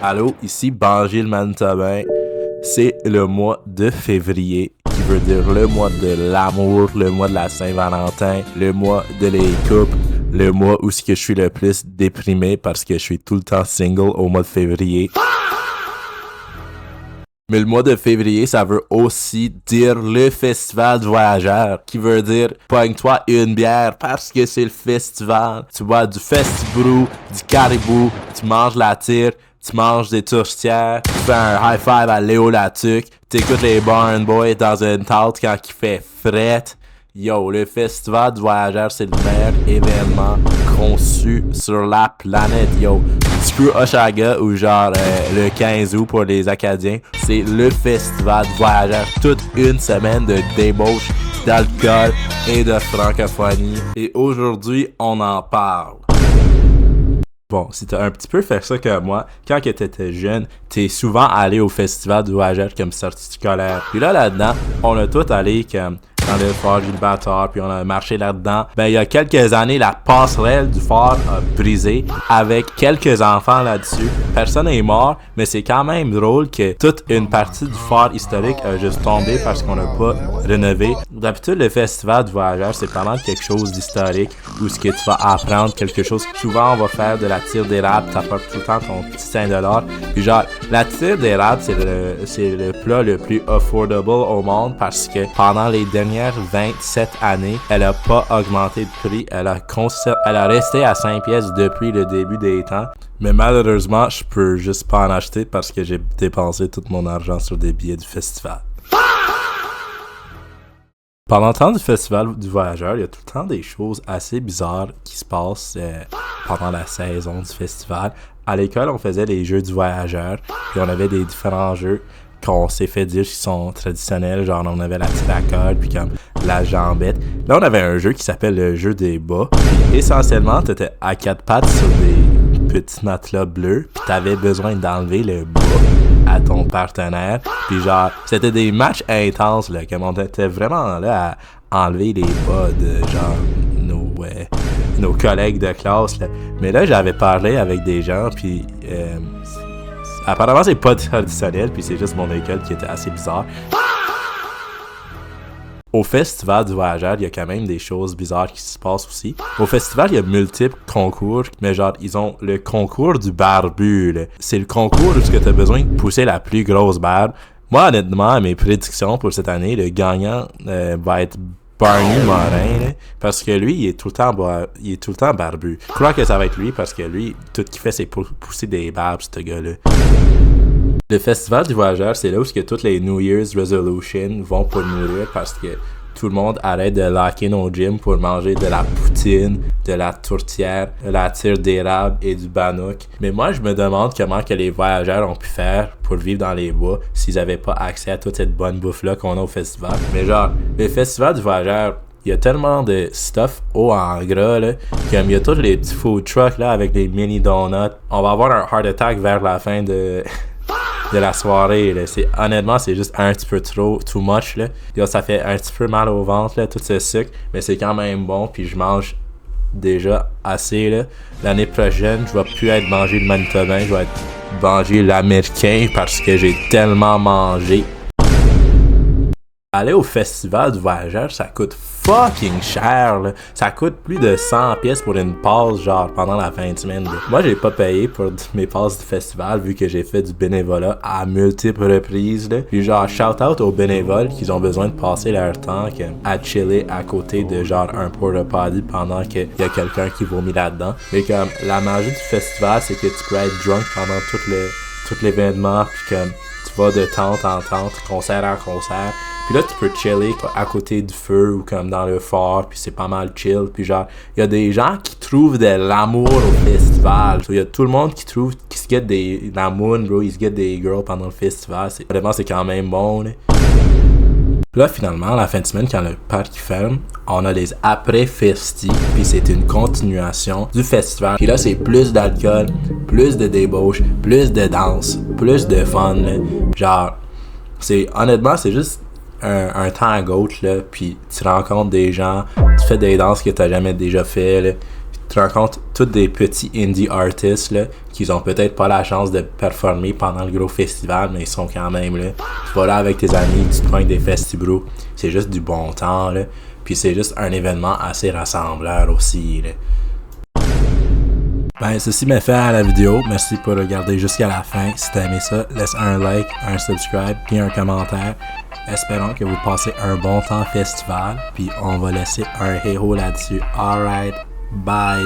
Allô, ici Banjil Manitobain. C'est le mois de février, qui veut dire le mois de l'amour, le mois de la Saint-Valentin, le mois de les couples, le mois où je suis le plus déprimé parce que je suis tout le temps single au mois de février. Mais le mois de février, ça veut aussi dire le festival du voyageur, qui veut dire pogne-toi une bière parce que c'est le festival. Tu bois du festibrou, du caribou, tu manges la tire, tu manges des tourtières, tu fais un high five à Léo Latuc, t'écoutes les Barn Boys dans une tente quand il fait fret. Yo, le festival du voyageur, c'est le meilleur événement conçu sur la planète. Yo, Screw Oshaga ou genre le 15 août pour les Acadiens, c'est le festival du voyageur. Toute une semaine de débauche, d'alcool et de francophonie. Et aujourd'hui, on en parle. Bon, si t'as un petit peu fait ça comme moi, quand que t'étais jeune, t'es souvent allé au festival du voyageur comme sortie scolaire. Puis là-dedans, on a tous allé comme dans le phare Gilles Bâtard, puis on a marché là-dedans. Ben, il y a quelques années, la passerelle du phare a brisé avec quelques enfants là-dessus. Personne n'est mort, mais c'est quand même drôle que toute une partie du phare historique a juste tombé parce qu'on n'a pas rénové. D'habitude, le festival du voyageur, c'est vraiment quelque chose d'historique où ce que tu vas apprendre quelque chose. Souvent, on va faire de la tire d'érable, t'apportes tout le temps ton petit $5. Puis genre, la tire d'érable, c'est le plat le plus affordable au monde parce que pendant les dernières 27 années, elle a pas augmenté de prix, elle a resté à 5 pièces depuis le début des temps. Mais malheureusement, je peux juste pas en acheter parce que j'ai dépensé tout mon argent sur des billets du festival. Pendant le temps du festival du voyageur, il y a tout le temps des choses assez bizarres qui se passent pendant la saison du festival. À l'école, on faisait les jeux du voyageur, puis on avait des différents jeux qu'on s'est fait dire qui sont traditionnels, genre on avait la tire à corde, puis comme la jambette. Là, on avait un jeu qui s'appelle le jeu des bas, puis essentiellement, t'étais à quatre pattes sur des petits matelas bleus, puis t'avais besoin d'enlever le bas à ton partenaire, puis genre, c'était des matchs intenses, là, comme on était vraiment là à enlever les bas de genre nos collègues de classe, là. Mais là, j'avais parlé avec des gens, puis apparemment, c'est pas traditionnel, puis c'est juste mon école qui était assez bizarre. Au festival du voyageur, il y a quand même des choses bizarres qui se passent aussi. Au festival, il y a multiples concours, mais genre, ils ont le concours du barbu, là. C'est le concours où tu as besoin de pousser la plus grosse barbe. Moi, honnêtement, à mes prédictions pour cette année, le gagnant va être Barney Morin, là, parce que lui, il est tout le temps barbu. Je crois que ça va être lui, parce que lui, tout ce qu'il fait, c'est pousser des barbes, ce gars-là. Le festival du voyageur, c'est là où toutes les New Year's Resolutions vont pour mourir parce que tout le monde arrête de locker nos gyms pour manger de la poutine, de la tourtière, de la tire d'érable et du banook. Mais moi, je me demande comment que les voyageurs ont pu faire pour vivre dans les bois s'ils avaient pas accès à toute cette bonne bouffe-là qu'on a au festival. Mais genre, le festival du voyageur, il y a tellement de stuff haut en gras, là, comme il y a tous les petits food trucks, là, avec des mini donuts. On va avoir un heart attack vers la fin de la soirée, là. Honnêtement, c'est juste un petit peu too much, là. Yo, ça fait un petit peu mal au ventre, là, tout ce sucre, mais c'est quand même bon, puis je mange déjà assez, là. L'année prochaine, je vais plus être mangé le Manitobain, je vais être mangé l'américain parce que j'ai tellement mangé. Aller au festival du voyageur, ça coûte fucking cher, là. Ça coûte plus de 100 pièces pour une passe, genre, pendant la fin de semaine, là. Moi, j'ai pas payé pour mes passes du festival, vu que j'ai fait du bénévolat à multiples reprises, là. Puis genre, shout-out aux bénévoles qui ont besoin de passer leur temps à chiller à côté de genre un porta potty pendant qu'il y a quelqu'un qui vomit là-dedans. Mais comme, la magie du festival, c'est que tu peux être drunk pendant tout l'événement, puis comme, tu vas de tente en tente, concert en concert. Puis là, tu peux chiller à côté du feu ou comme dans le phare, puis c'est pas mal chill. Puis genre, il y a des gens qui trouvent de l'amour au festival. Il y a tout le monde qui se get la moon, bro. Ils se get des girls pendant le festival. Vraiment, c'est quand même bon, là. Puis là, finalement, la fin de semaine, quand le parc ferme, on a les après-festis, puis c'est une continuation du festival. Puis là, c'est plus d'alcool, plus de débauche, plus de danse, plus de fun, là. Genre, honnêtement, c'est juste un temps à gauche, là, puis tu rencontres des gens, tu fais des danses que t'as jamais déjà fait, là, Tu rencontres tous des petits indie artists là, qui ont peut-être pas la chance de performer pendant le gros festival, mais ils sont quand même là. Tu vas là avec tes amis, tu te prends des festivals, c'est juste du bon temps là. Puis c'est juste un événement assez rassembleur aussi là. Ben, ceci m'a fait à la vidéo. Merci pour regarder jusqu'à la fin. Si t'as aimé ça, laisse un like, un subscribe, puis un commentaire. Espérons que vous passez un bon temps festival. Puis on va laisser un héros là-dessus. Alright, bye!